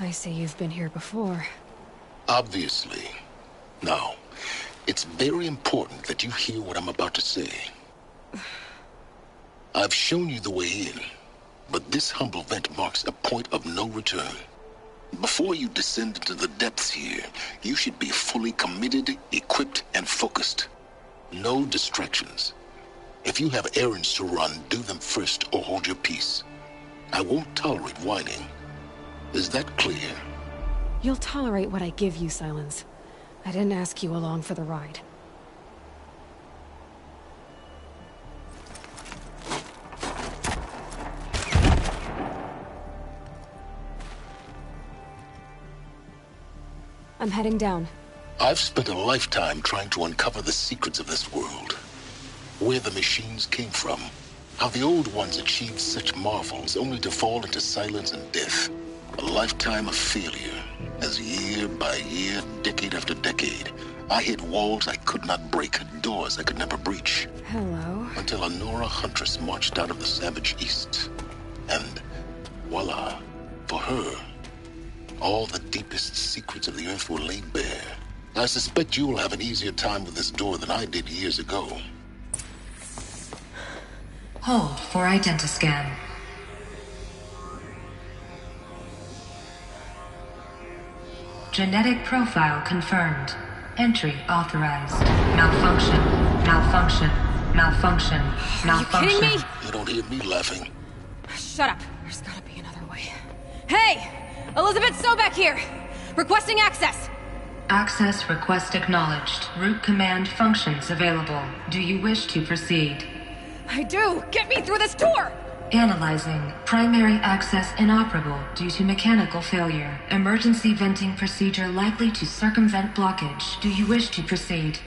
I see you've been here before. Obviously. Now, it's very important that you hear what I'm about to say. I've shown you the way in, but this humble vent marks a point of no return. Before you descend into the depths here, you should be fully committed, equipped, and focused. No distractions. If you have errands to run, do them first or hold your peace. I won't tolerate whining. Is that clear? You'll tolerate what I give you, Silence. I didn't ask you along for the ride. I'm heading down. I've spent a lifetime trying to uncover the secrets of this world. Where the machines came from. How the old ones achieved such marvels only to fall into silence and death. A lifetime of failure. As year by year, decade after decade, I hit walls I could not break, doors I could never breach. Hello. Until a Nora huntress marched out of the savage east. And voila, for her, all the deepest secrets of the Earth were laid bare. I suspect you will have an easier time with this door than I did years ago. Hold for identiscan. Genetic profile confirmed. Entry authorized. Malfunction. Malfunction. Malfunction. Malfunction. Are you kidding me? You don't hear me laughing. Shut up. There's gotta be another way. Hey! Elizabeth Sobek here! Requesting access! Access request acknowledged. Root command functions available. Do you wish to proceed? I do! Get me through this door! Analyzing. Primary access inoperable due to mechanical failure. Emergency venting procedure likely to circumvent blockage. Do you wish to proceed?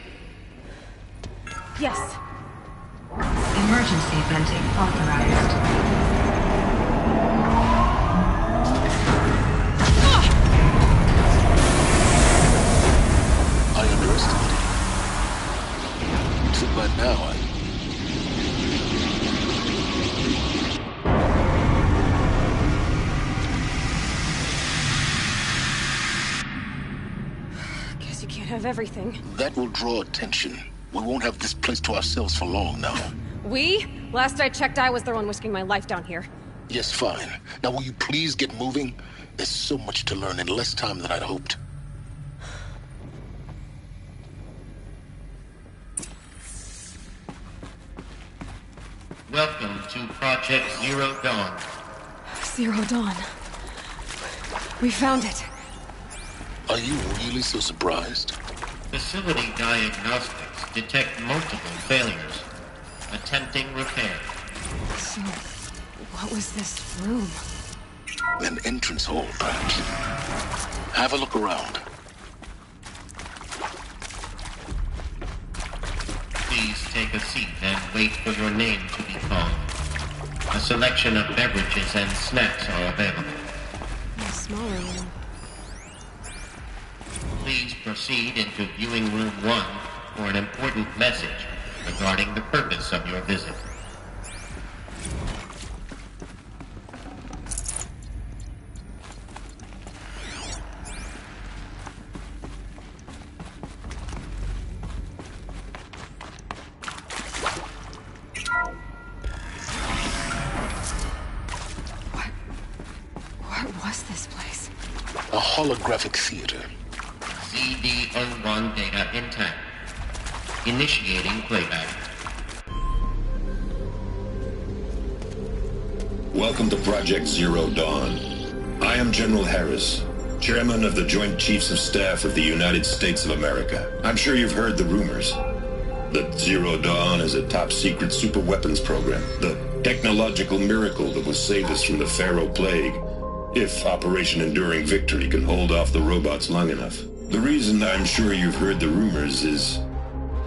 Yes. Emergency venting authorized. I underestimated. Too bad now Guess you can't have everything. That will draw attention. We won't have this place to ourselves for long now. We? Last I checked, I was the one risking my life down here. Yes, fine. Now will you please get moving? There's so much to learn in less time than I'd hoped. Welcome to Project Zero Dawn. Zero Dawn. We found it. Are you really so surprised? Facility diagnostics detect multiple failures. Attempting repair. So, what was this room? An entrance hall, perhaps. Have a look around. Please take a seat and wait for your name to be called. A selection of beverages and snacks are available. A smaller room. Please proceed into viewing room 1 for an important message regarding the purpose of your visit. What was this place? A holographic theater. CD01 data intact. Initiating playback. Welcome to Project Zero Dawn. I am General Harris, Chairman of the Joint Chiefs of Staff of the United States of America. I'm sure you've heard the rumors that Zero Dawn is a top-secret superweapons program, the technological miracle that will save us from the Pharaoh Plague, if Operation Enduring Victory can hold off the robots long enough. The reason I'm sure you've heard the rumors is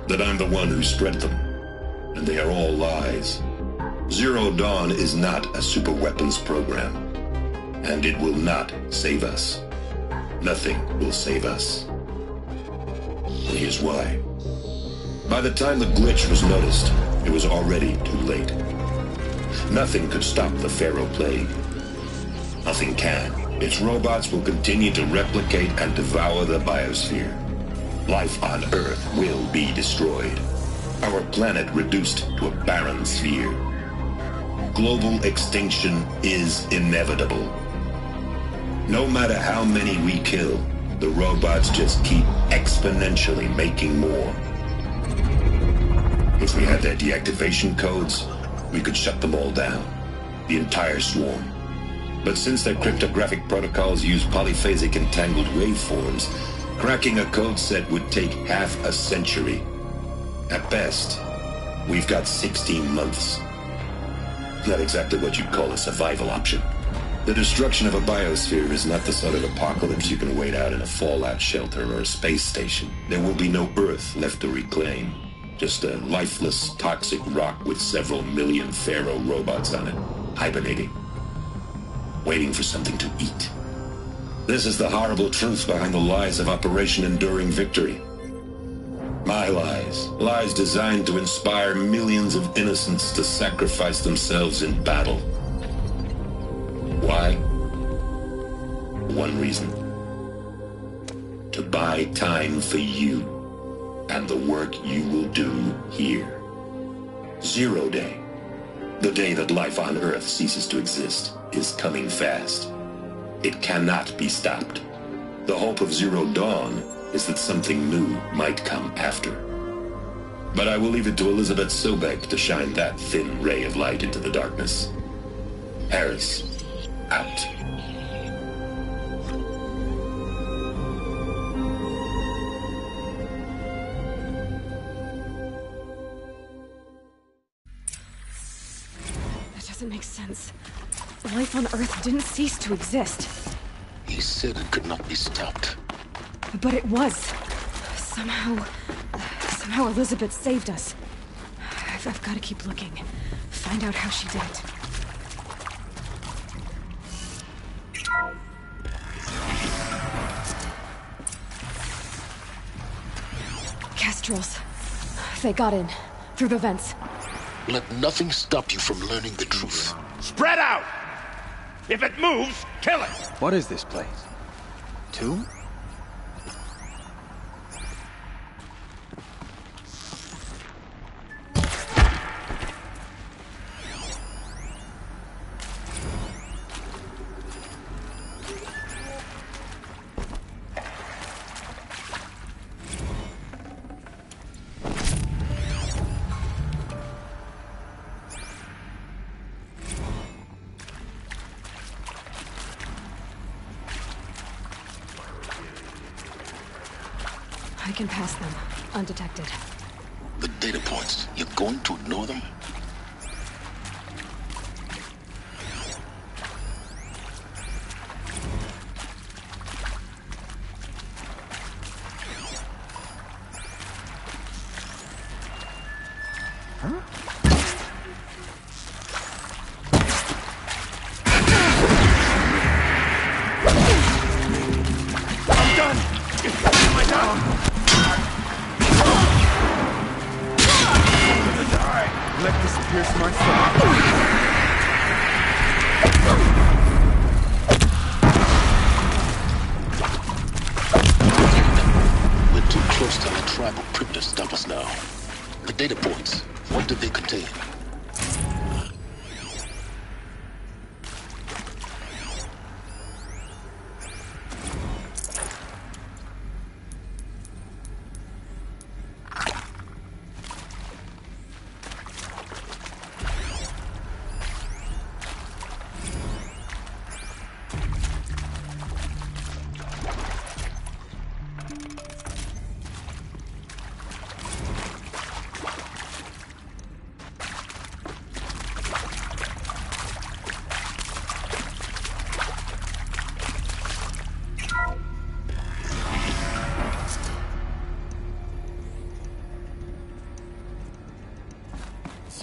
that I'm the one who spread them, and they are all lies. Zero Dawn is not a superweapons program, and it will not save us. Nothing will save us. And here's why. By the time the glitch was noticed, it was already too late. Nothing could stop the Pharaoh Plague. Nothing can. Its robots will continue to replicate and devour the biosphere. Life on Earth will be destroyed. Our planet reduced to a barren sphere. Global extinction is inevitable. No matter how many we kill, the robots just keep exponentially making more. If we had their deactivation codes, we could shut them all down. The entire swarm. But since their cryptographic protocols use polyphasic entangled waveforms, cracking a code set would take half a century. At best, we've got 16 months. Not exactly what you'd call a survival option. The destruction of a biosphere is not the sort of apocalypse you can wait out in a fallout shelter or a space station. There will be no Earth left to reclaim. Just a lifeless, toxic rock with several million Pharaoh robots on it, hibernating. Waiting for something to eat. This is the horrible truth behind the lies of Operation Enduring Victory. My lies. Lies designed to inspire millions of innocents to sacrifice themselves in battle. Why? One reason. To buy time for you and the work you will do here. Zero Day. The day that life on Earth ceases to exist is coming fast. It cannot be stopped. The hope of Zero Dawn is that something new might come after. But I will leave it to Elizabeth Sobek to shine that thin ray of light into the darkness. Harris, out. That doesn't make sense. Life on Earth didn't cease to exist. He said it could not be stopped. But it was. Somehow Elizabeth saved us. I've got to keep looking. Find out how she did it. Kestrels. They got in. Through the vents. Let nothing stop you from learning the truth. Spread out! If it moves, kill it! What is this place? Tomb? I can pass them, undetected. The data points, you're going to ignore them? Let this pierce my soul. We're too close to the tribal crypt to stop us now. The data points, what did they contain?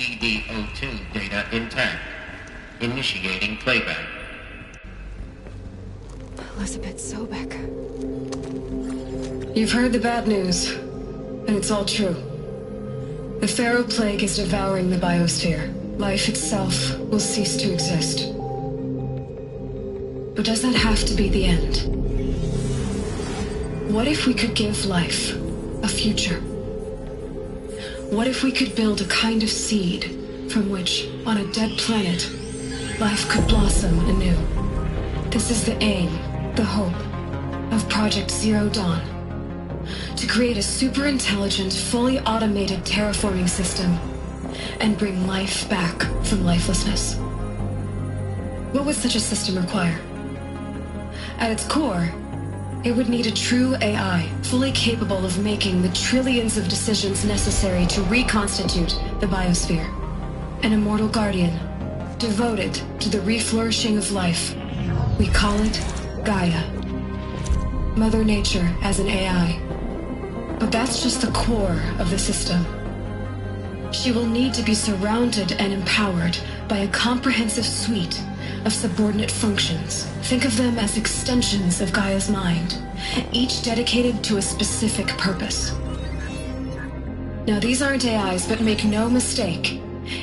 CD02 data intact. Initiating playback. Elizabeth Sobek. You've heard the bad news, and it's all true. The Pharaoh Plague is devouring the biosphere. Life itself will cease to exist. But does that have to be the end? What if we could give life a future? What if we could build a kind of seed from which, on a dead planet, life could blossom anew? This is the aim, the hope, of Project Zero Dawn. To create a super-intelligent, fully automated terraforming system and bring life back from lifelessness. What would such a system require? At its core, it would need a true AI, fully capable of making the trillions of decisions necessary to reconstitute the biosphere. An immortal guardian, devoted to the reflourishing of life. We call it Gaia. Mother Nature as an AI. But that's just the core of the system. She will need to be surrounded and empowered by a comprehensive suite of subordinate functions. Think of them as extensions of Gaia's mind, each dedicated to a specific purpose. Now, these aren't AIs, but make no mistake,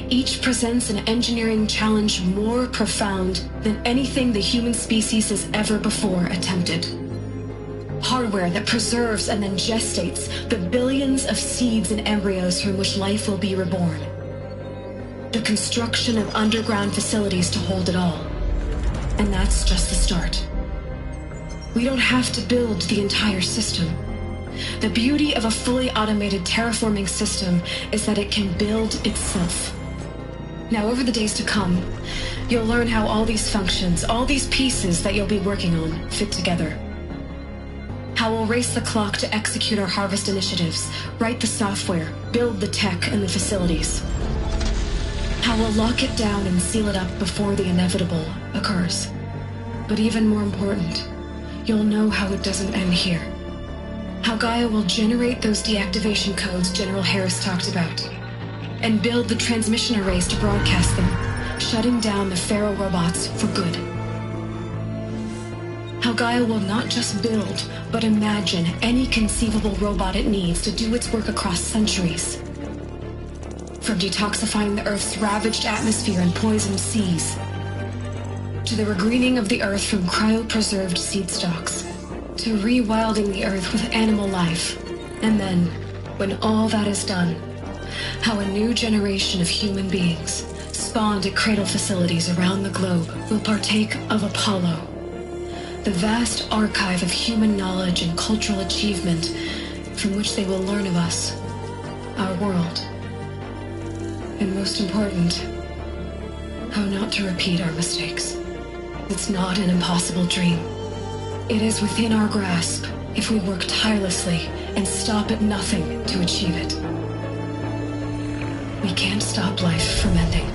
each presents an engineering challenge more profound than anything the human species has ever before attempted. Hardware that preserves and then gestates the billions of seeds and embryos from which life will be reborn. The construction of underground facilities to hold it all. And that's just the start. We don't have to build the entire system. The beauty of a fully automated terraforming system is that it can build itself. Now, over the days to come, you'll learn how all these functions, all these pieces that you'll be working on, fit together. How we'll race the clock to execute our harvest initiatives, write the software, build the tech and the facilities. How we'll lock it down and seal it up before the inevitable occurs. But even more important, you'll know how it doesn't end here. How Gaia will generate those deactivation codes General Harris talked about, and build the transmission arrays to broadcast them, shutting down the Pharaoh robots for good. How Gaia will not just build, but imagine any conceivable robot it needs to do its work across centuries. From detoxifying the Earth's ravaged atmosphere and poisoned seas, to the regreening of the Earth from cryopreserved seed stalks, to rewilding the Earth with animal life. And then, when all that is done, how a new generation of human beings, spawned at cradle facilities around the globe, will partake of Apollo, the vast archive of human knowledge and cultural achievement from which they will learn of us, our world. And most important, how not to repeat our mistakes. It's not an impossible dream. It is within our grasp if we work tirelessly and stop at nothing to achieve it. We can't stop life from ending.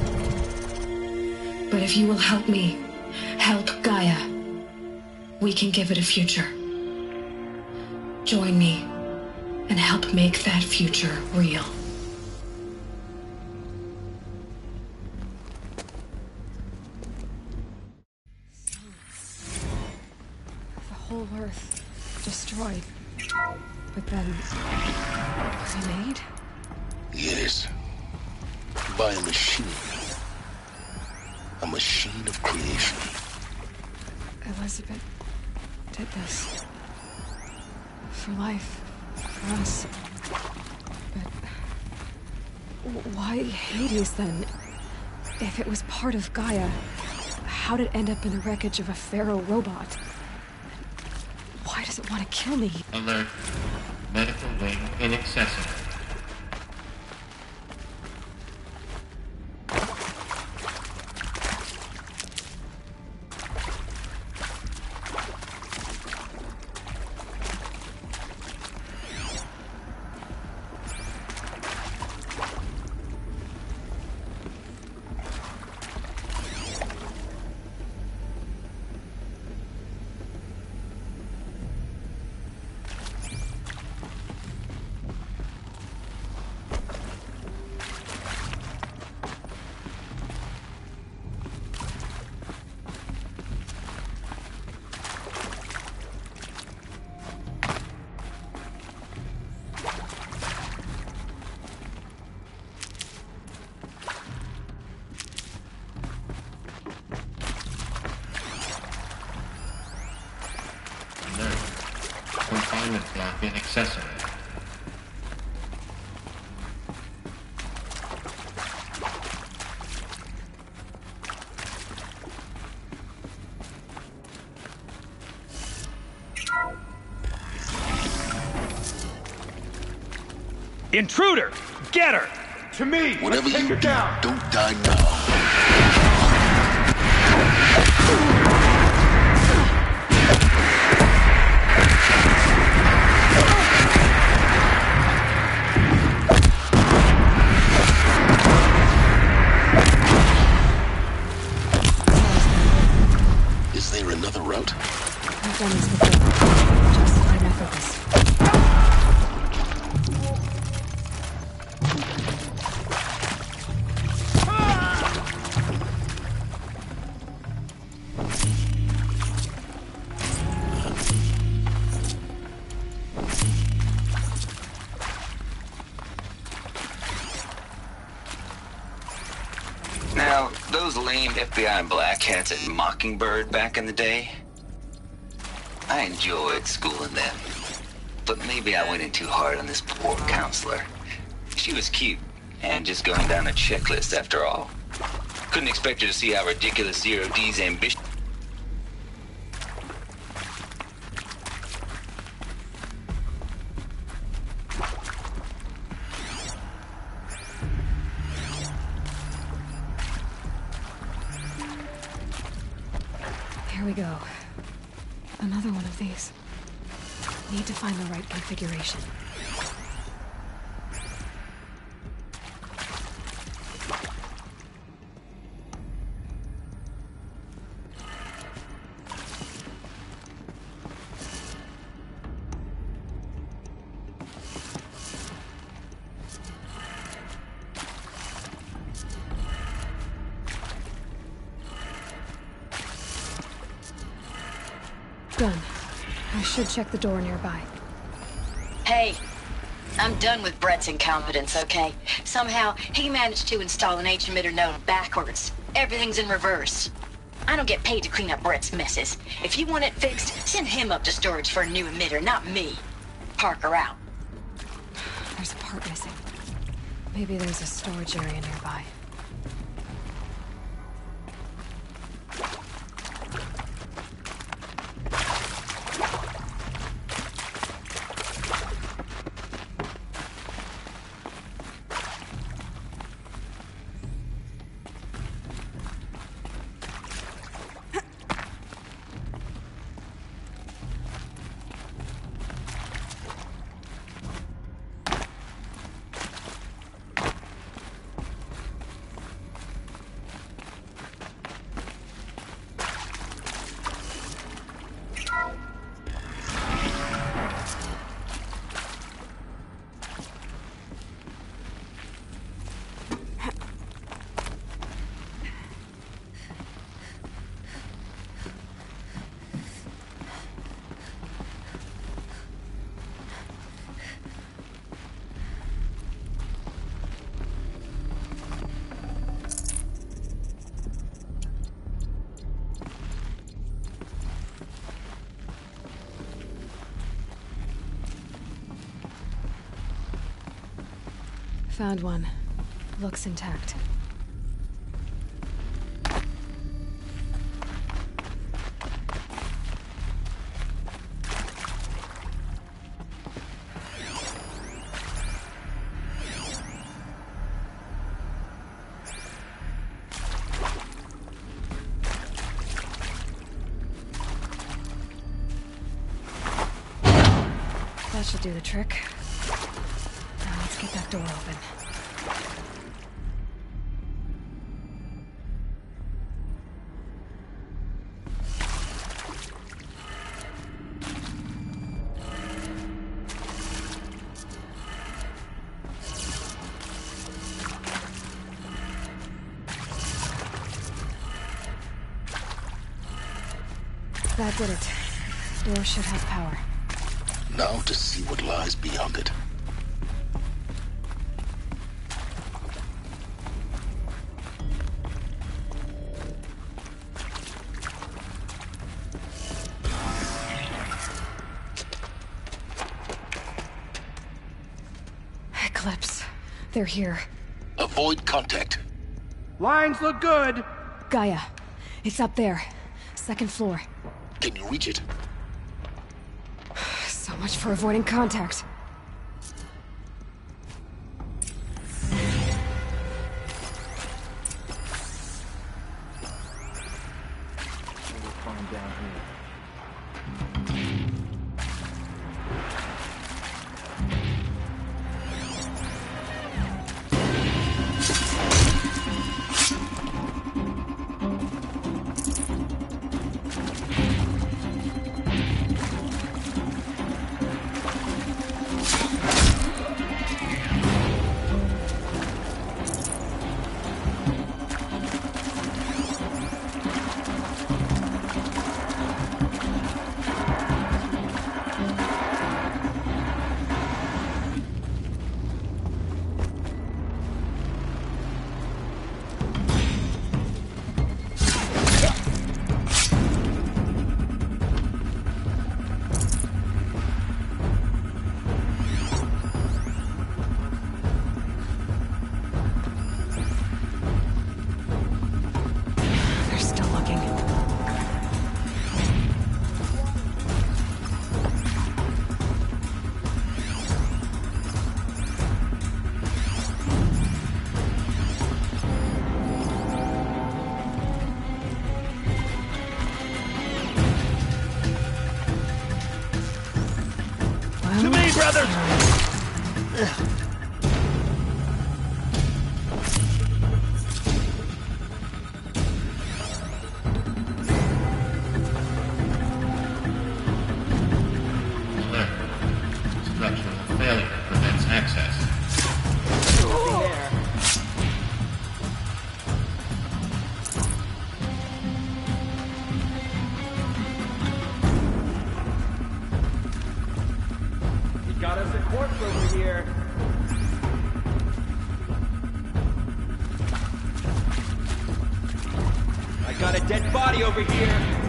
But if you will help me, help Gaia, we can give it a future. Join me and help make that future real. The whole Earth destroyed. But then remade? Yes. By a machine. A machine of creation. Elizabeth did this. For life. For us. But why Hades then? If it was part of Gaia, how did it end up in the wreckage of a Pharaoh robot? Why does it want to kill me? Alert. Medical wing inaccessible. alignment block inaccessible. Intruder! Get her! To me! Whatever Let's take you her do, down! don't die now. Is there another route? I've done this before. Just my focus. Now, those lame FBI black hats at Mockingbird back in the day, I enjoyed schooling them. But maybe I went in too hard on this poor counselor. She was cute, and just going down a checklist after all. Couldn't expect her to see how ridiculous Zero D's ambition. Here we go. Another one of these. Need to find the right configuration. Done. I should check the door nearby. Hey, I'm done with Brett's incompetence, okay? Somehow, he managed to install an H-emitter node backwards. Everything's in reverse. I don't get paid to clean up Brett's messes. If you want it fixed, send him up to storage for a new emitter, not me. Parker out. There's a part missing. Maybe there's a storage area nearby. Found one. Looks intact. That should do the trick. Now let's get that door open. That did it. Door should have power. Now to see what lies beyond it. They're here. Avoid contact. Lines look good. Gaia. It's up there. Second floor. Can you reach it? So much for avoiding contact. To me, brother! Structural failure prevents access. Got us a corpse over here. I got a dead body over here.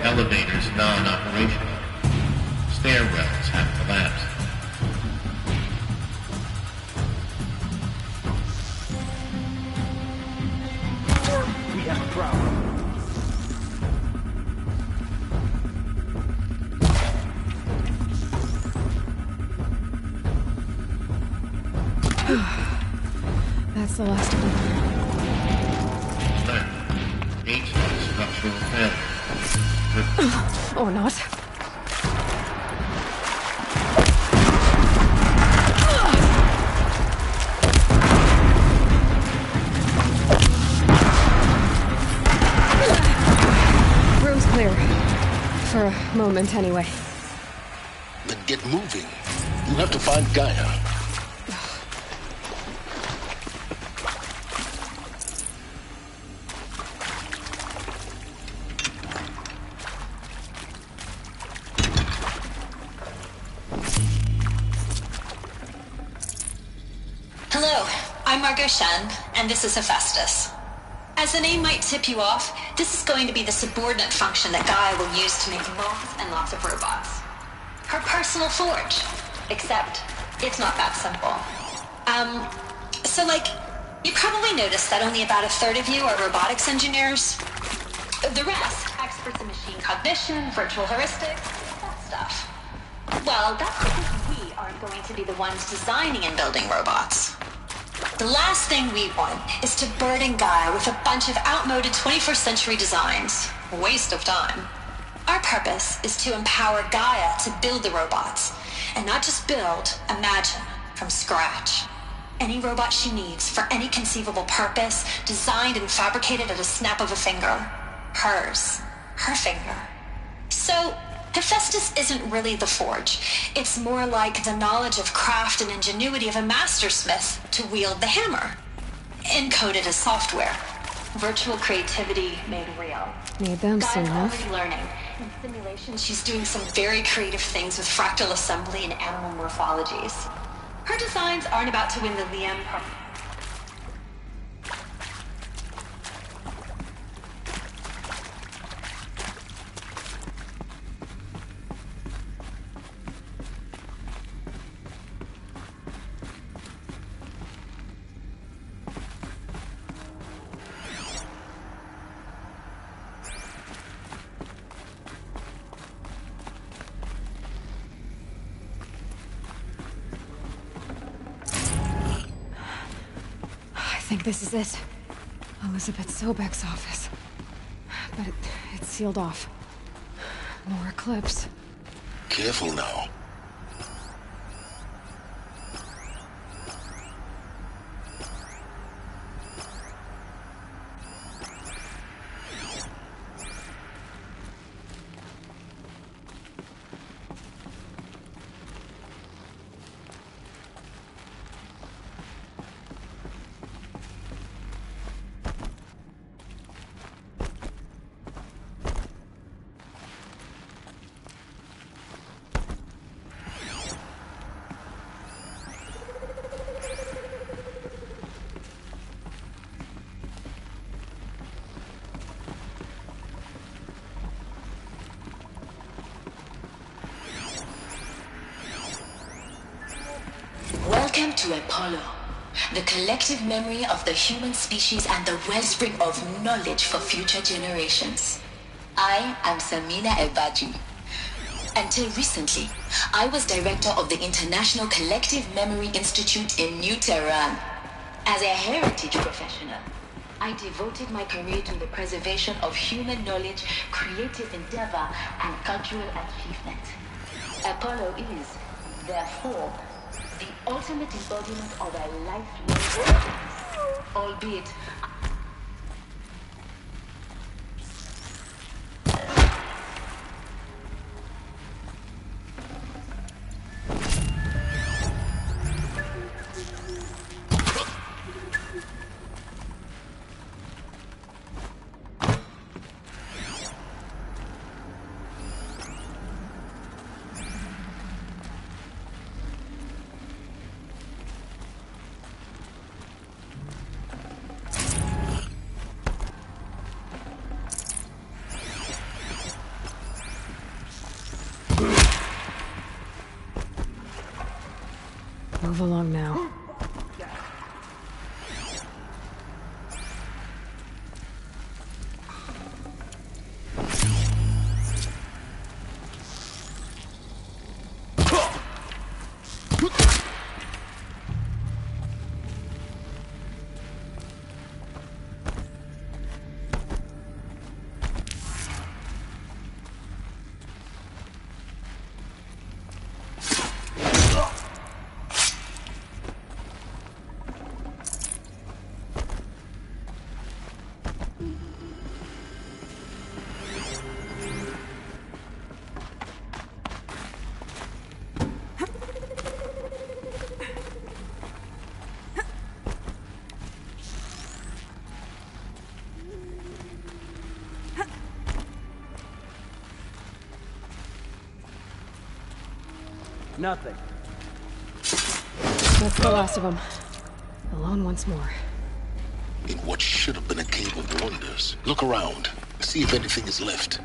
Elevators non-operational. Stairwells have collapsed. We have a problem. That's the last of them. Alert. HVAC structural failure. Or not. Room's clear. For a moment, anyway. Then get moving. You have to find Gaia. Hello, I'm Margot Shen, and this is Hephaestus. As the name might tip you off, this is going to be the subordinate function that Gaia will use to make lots and lots of robots. Her personal forge. Except, it's not that simple. You probably noticed that only about a third of you are robotics engineers. The rest, experts in machine cognition, virtual heuristics, that stuff. Well, that's because we aren't going to be the ones designing and building robots. The last thing we want is to burden Gaia with a bunch of outmoded 21st century designs. A waste of time. Our purpose is to empower Gaia to build the robots. And not just build, imagine, from scratch. Any robot she needs, for any conceivable purpose, designed and fabricated at a snap of a finger. Hers. Her finger. So, Hephaestus isn't really the forge. It's more like the knowledge of craft and ingenuity of a mastersmith to wield the hammer. Encoded as software. Virtual creativity made real. Need them soon enough. Already learning. In simulation, she's doing some very creative things with fractal assembly and animal morphologies. Her designs aren't about to win the Liam Prize. I think this is it. Elizabeth Sobek's office. But it's sealed off. More eclipse. Careful now. Welcome to Apollo, the collective memory of the human species and the wellspring of knowledge for future generations. I am Samina Ebaji. Until recently, I was director of the International Collective Memory Institute in New Tehran. As a heritage professional, I devoted my career to the preservation of human knowledge, creative endeavor, and cultural achievement. Apollo is, therefore, the ultimate embodiment of a lifelong, albeit Move along now. Nothing. That's the last of them. Alone once more. In what should have been a cave of wonders. Look around. See if anything is left.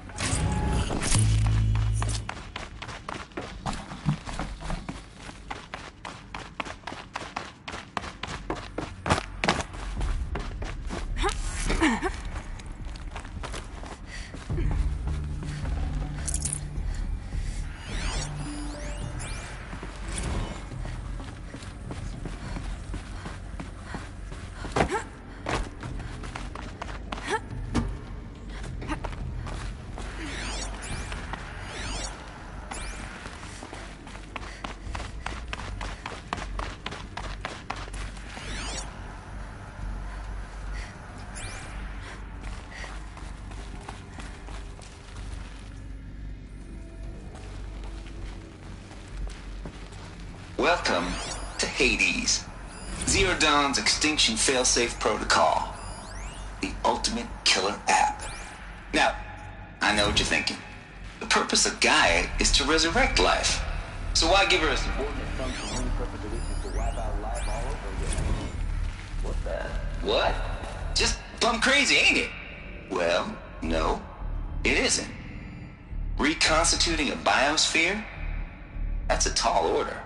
Welcome to Hades. Zero Dawn's extinction failsafe protocol. The ultimate killer app. Now, I know what you're thinking. The purpose of Gaia is to resurrect life. So why give her a subordinate function when the purpose of which is to wipe out life all over again? What's that? What? Just plumb crazy, ain't it? Well, no, it isn't. Reconstituting a biosphere? That's a tall order.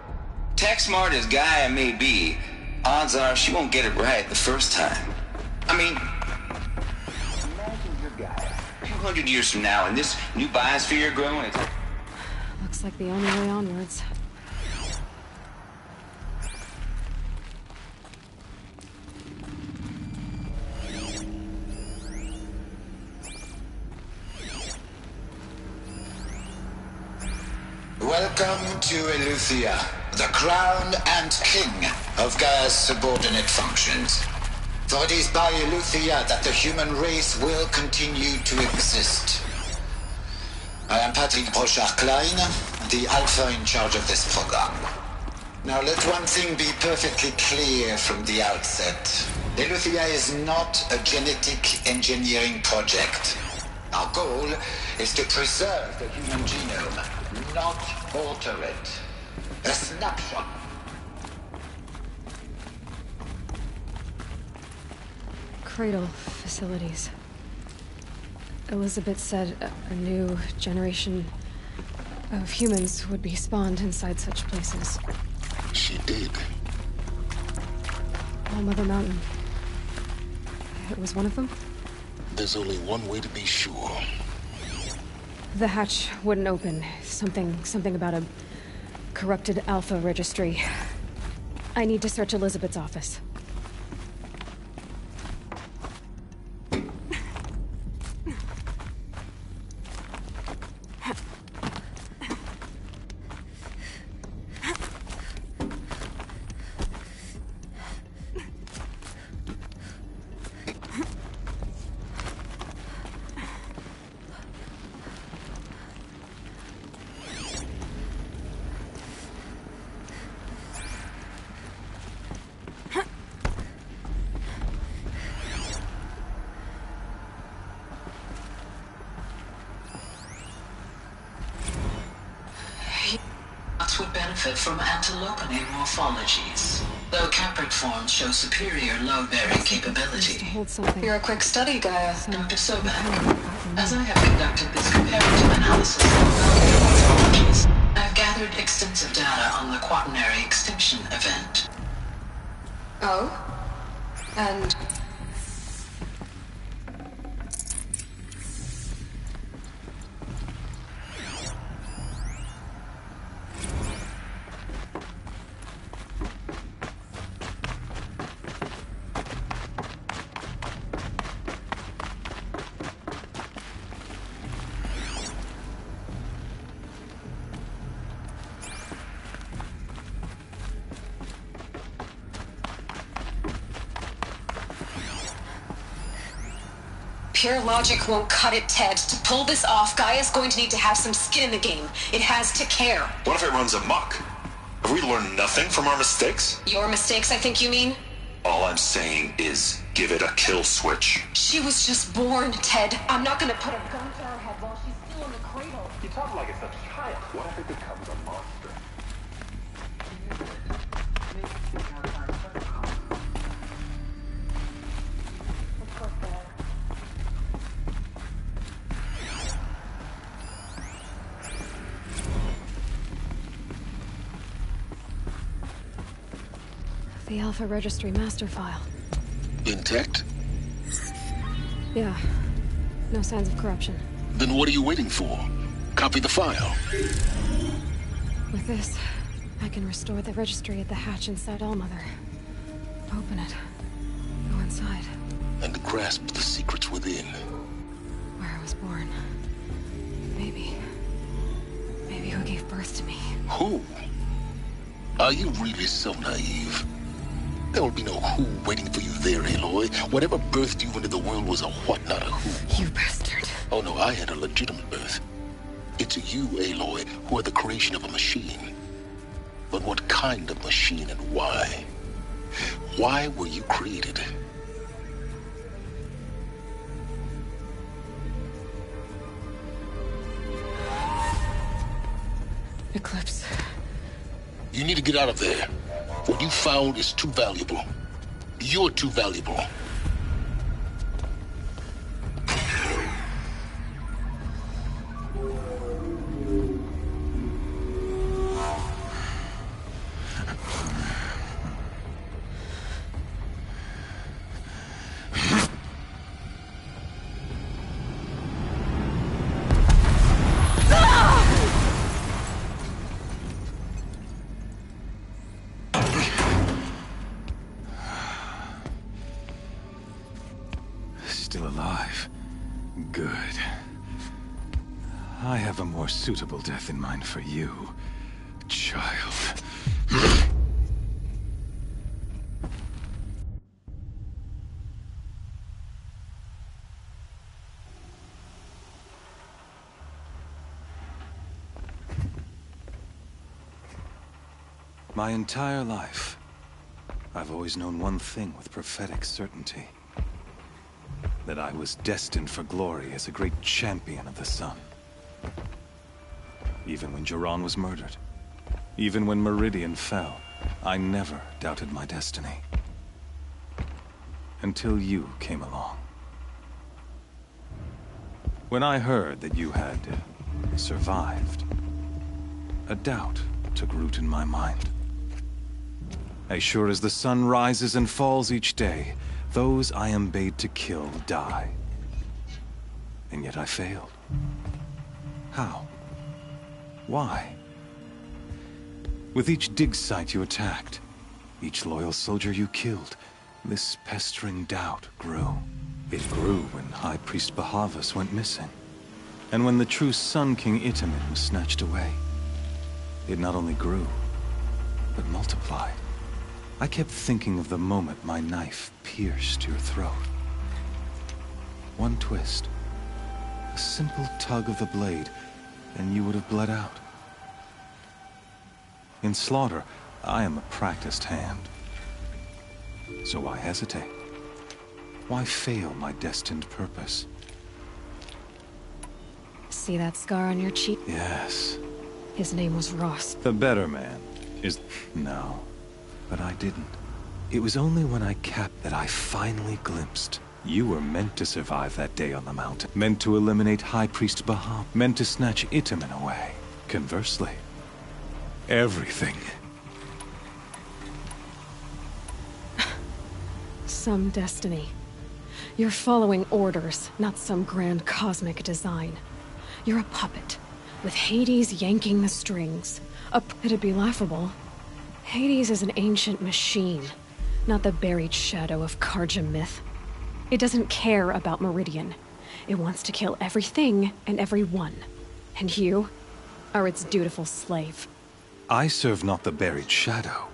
Tech smart as Gaia may be, odds are she won't get it right the first time. I mean, imagine your Gaia 200 years from now and this new biosphere growing. It's Looks like the only way onwards. Welcome to Eleuthia, the crown and king of Gaia's subordinate functions. For it is by Eleuthia that the human race will continue to exist. I am Patrick Brochard-Klein, the Alpha in charge of this program. Now let one thing be perfectly clear from the outset. Eleuthia is not a genetic engineering project. Our goal is to preserve the human genome, not alter it. A snapshot. Cradle facilities. Elizabeth said a new generation of humans would be spawned inside such places. She did. All Mother Mountain. It was one of them? There's only one way to be sure. The hatch wouldn't open. Something about a corrupted Alpha registry. I need to search Elizabeth's office. Would benefit from antilopine morphologies, though Caprid forms show superior load-bearing capability. You're a quick study, Gaia, Dr. Sobek. As I have conducted this comparative analysis of morphologies, I've gathered extensive data on the quaternary extinction event. Oh? And... Pure logic won't cut it, Ted. To pull this off, Gaia's going to need to have some skin in the game. It has to care. What if it runs amok? Have we learned nothing from our mistakes? Your mistakes, I think you mean? All I'm saying is give it a kill switch. She was just born, Ted. I'm not gonna put a gun to her head while she's still in the cradle. You talk like it's a child. What if it becomes a monster? The Alpha Registry master file. Intact? Yeah. No signs of corruption. Then what are you waiting for? Copy the file. With this, I can restore the registry at the hatch inside Allmother. Open it. Go inside. And grasp the secrets within. Where I was born. Maybe who gave birth to me. Who? Are you really so naive? There will be no who waiting for you there, Aloy. Whatever birthed you into the world was a what, not a who. You bastard. Oh no, I had a legitimate birth. It's you, Aloy, who are the creation of a machine. But what kind of machine and why? Why were you created? Eclipse. You need to get out of there. What you found is too valuable. You're too valuable. Still alive. Good. I have a more suitable death in mind for you, child. My entire life, I've always known one thing with prophetic certainty. That I was destined for glory as a great champion of the sun. Even when Jiran was murdered, even when Meridian fell, I never doubted my destiny. Until you came along. When I heard that you had survived, a doubt took root in my mind. As sure as the sun rises and falls each day, those I am bade to kill die. And yet I failed. How? Why? With each dig site you attacked, each loyal soldier you killed, this pestering doubt grew. It grew when High Priest Bahavas went missing, and when the true Sun King Itamen was snatched away. It not only grew, but multiplied. I kept thinking of the moment my knife pierced your throat. One twist, a simple tug of the blade, and you would have bled out. In slaughter, I am a practiced hand. So why hesitate? Why fail my destined purpose? See that scar on your cheek? Yes. His name was Ross. The better man is... No. But I didn't. It was only when I capped that I finally glimpsed. You were meant to survive that day on the mountain. Meant to eliminate High Priest Baham. Meant to snatch Itamen away. Conversely, everything. Some destiny. You're following orders, not some grand cosmic design. You're a puppet, with Hades yanking the strings. It'd be laughable. Hades is an ancient machine, not the buried shadow of Karja myth. It doesn't care about Meridian. It wants to kill everything and everyone. And you are its dutiful slave. I serve not the buried shadow,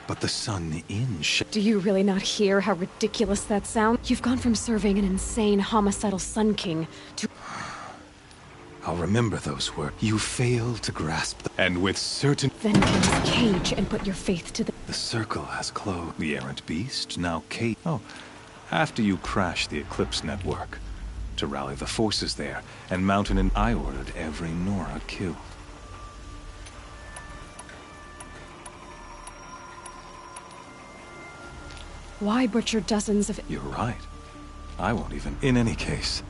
but the sun in shadow. Do you really not hear how ridiculous that sounds? You've gone from serving an insane homicidal Sun King to... I'll remember those words. You failed to grasp them. And with certain... Then close the cage and put your faith to the... The circle has closed. The errant beast, now Kate. Oh, after you crashed the Eclipse network, to rally the forces there, and mount an... I ordered every Nora killed. Why butcher dozens of... You're right. I won't even... In any case...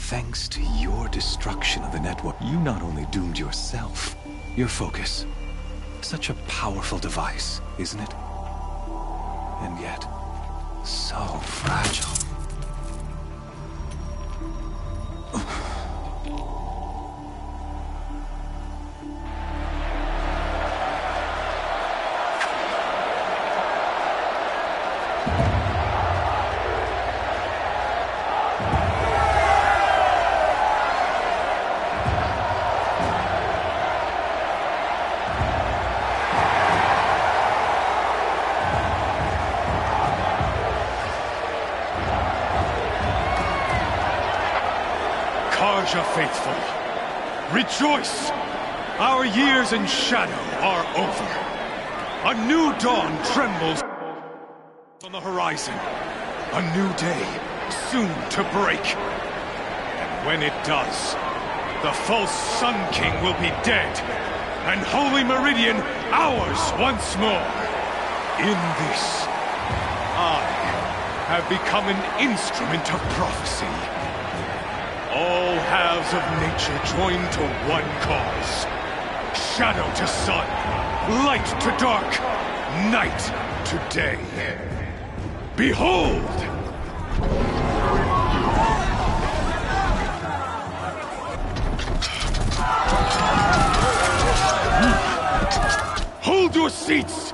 Thanks to your destruction of the network, you not only doomed yourself, your focus. Such a powerful device, isn't it? And yet, so fragile. Faithful, rejoice! Our years in shadow are over. A new dawn trembles on the horizon. A new day soon to break. And when it does, the false Sun King will be dead, and Holy Meridian ours once more. In this, I have become an instrument of prophecy. All halves of nature join to one cause. Shadow to sun, light to dark, night to day. Behold! Hold your seats!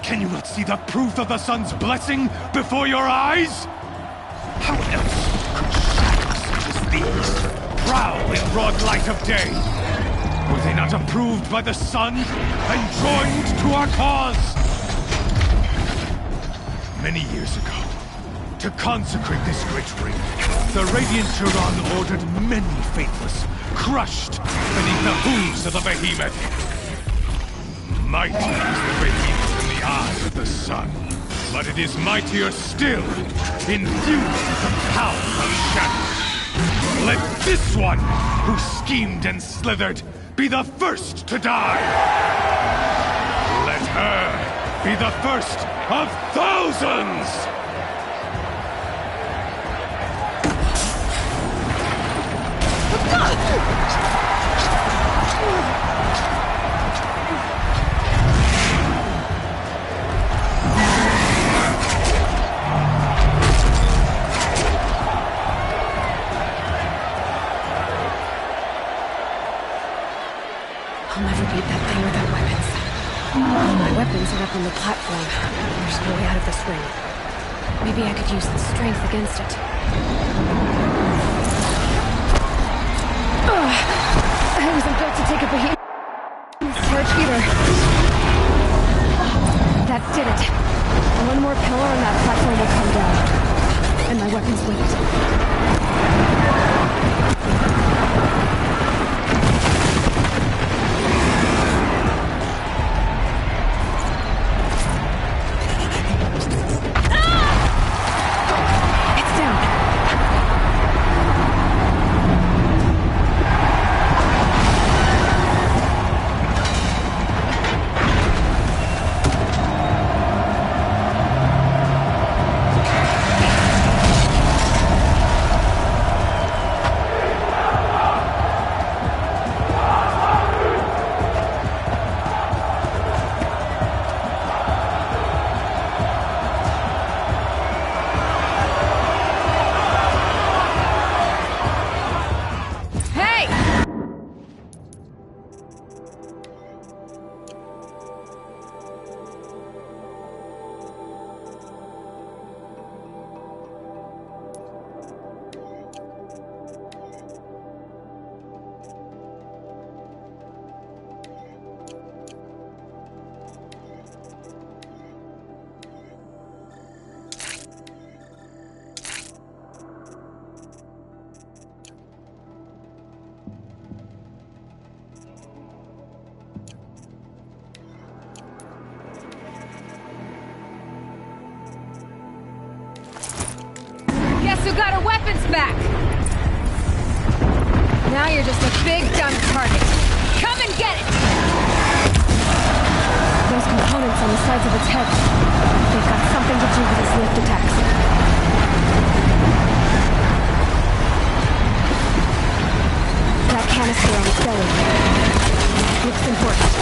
Can you not see the proof of the sun's blessing before your eyes? How else could shadows such as these prowl in broad light of day? Were they not approved by the sun and joined to our cause? Many years ago, to consecrate this great ring, the Radiant Turon ordered many faithless, crushed beneath the hooves of the behemoth. Mighty is the behemoth in the eye of the sun, but it is mightier still, infused with the power of shadow. Let this one, who schemed and slithered, be the first to die! Let her be the first of thousands! I'll never beat that thing without weapons. All my weapons are up on the platform. There's no way out of this ring. Maybe I could use the strength against it. Ugh. I wasn't built to take a behemoth's charge either. That did it. One more pillar and that platform will come down. And my weapons with it. Who got her weapons back? Now you're just a big dumb target. Come and get it! Those components on the sides of its head, they've got something to do with its lift attacks. That canister on its belly looks important.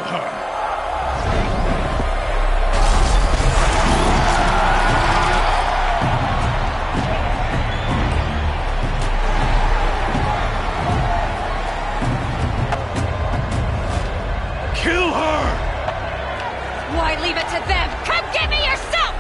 her! Kill her! Why leave it to them? Come get me yourself!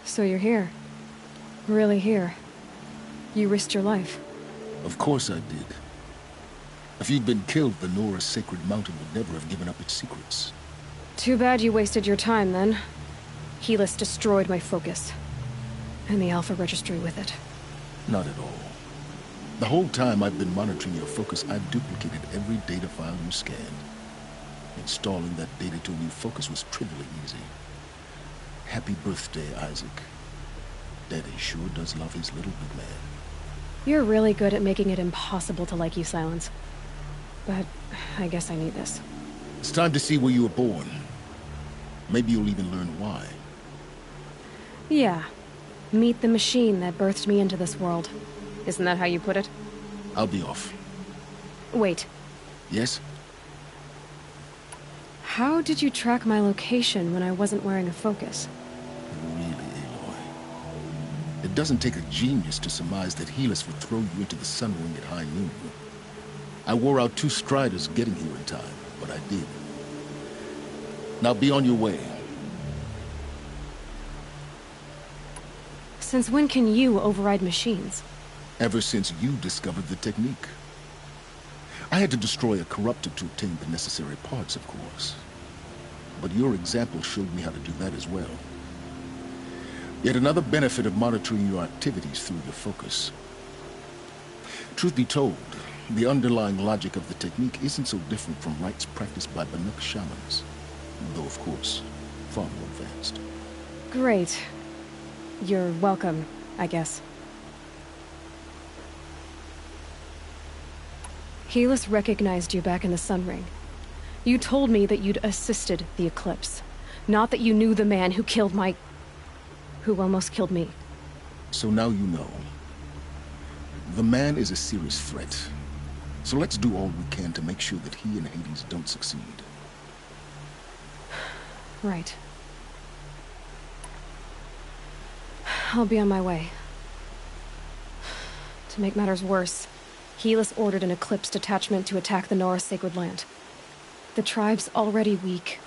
So you're here. Really here. You risked your life. Of course I did. If you'd been killed, the Nora's sacred mountain would never have given up its secrets. Too bad you wasted your time, then. Helis destroyed my focus. And the Alpha Registry with it. Not at all. The whole time I've been monitoring your focus, I've duplicated every data file you scanned. Installing that data to a new focus was trivially easy. Happy birthday, Isaac. Daddy sure does love his little big man. You're really good at making it impossible to like you, Silence. But I guess I need this. It's time to see where you were born. Maybe you'll even learn why. Yeah. Meet the machine that birthed me into this world. Isn't that how you put it? I'll be off. Wait. Yes? How did you track my location when I wasn't wearing a focus? Really, Aloy. It doesn't take a genius to surmise that Helis would throw you into the sun ring at high noon. I wore out 2 striders getting here in time, but I did. Now be on your way. Since when can you override machines? Ever since you discovered the technique. I had to destroy a corruptor to obtain the necessary parts, of course. But your example showed me how to do that as well. Yet another benefit of monitoring your activities through your focus. Truth be told, the underlying logic of the technique isn't so different from rites practiced by Banuk shamans. Though, of course, far more advanced. Great. You're welcome, I guess. Helis recognized you back in the Sun Ring. You told me that you'd assisted the Eclipse. Not that you knew the man who killed who almost killed me. So now you know. The man is a serious threat. So let's do all we can to make sure that he and Hades don't succeed. Right. I'll be on my way. To make matters worse, Helis ordered an Eclipse detachment to attack the Nora Sacred Land. The tribe's already weak.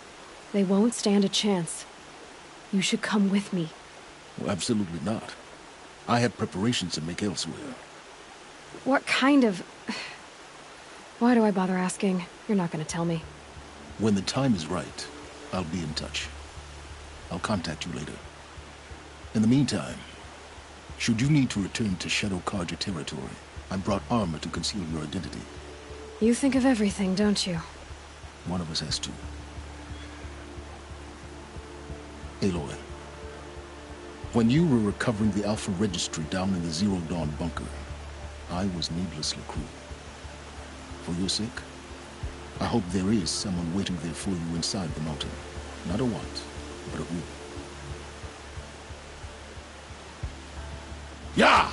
They won't stand a chance. You should come with me. Well, absolutely not. I have preparations to make elsewhere. What kind of... Why do I bother asking? You're not gonna tell me. When the time is right, I'll be in touch. I'll contact you later. In the meantime, should you need to return to Shadow Karja territory, I brought armor to conceal your identity. You think of everything, don't you? One of us has to. Aloy, when you were recovering the Alpha Registry down in the Zero Dawn bunker, I was needlessly cruel. For your sake, I hope there is someone waiting there for you inside the mountain. Not a want, but a who. Yeah!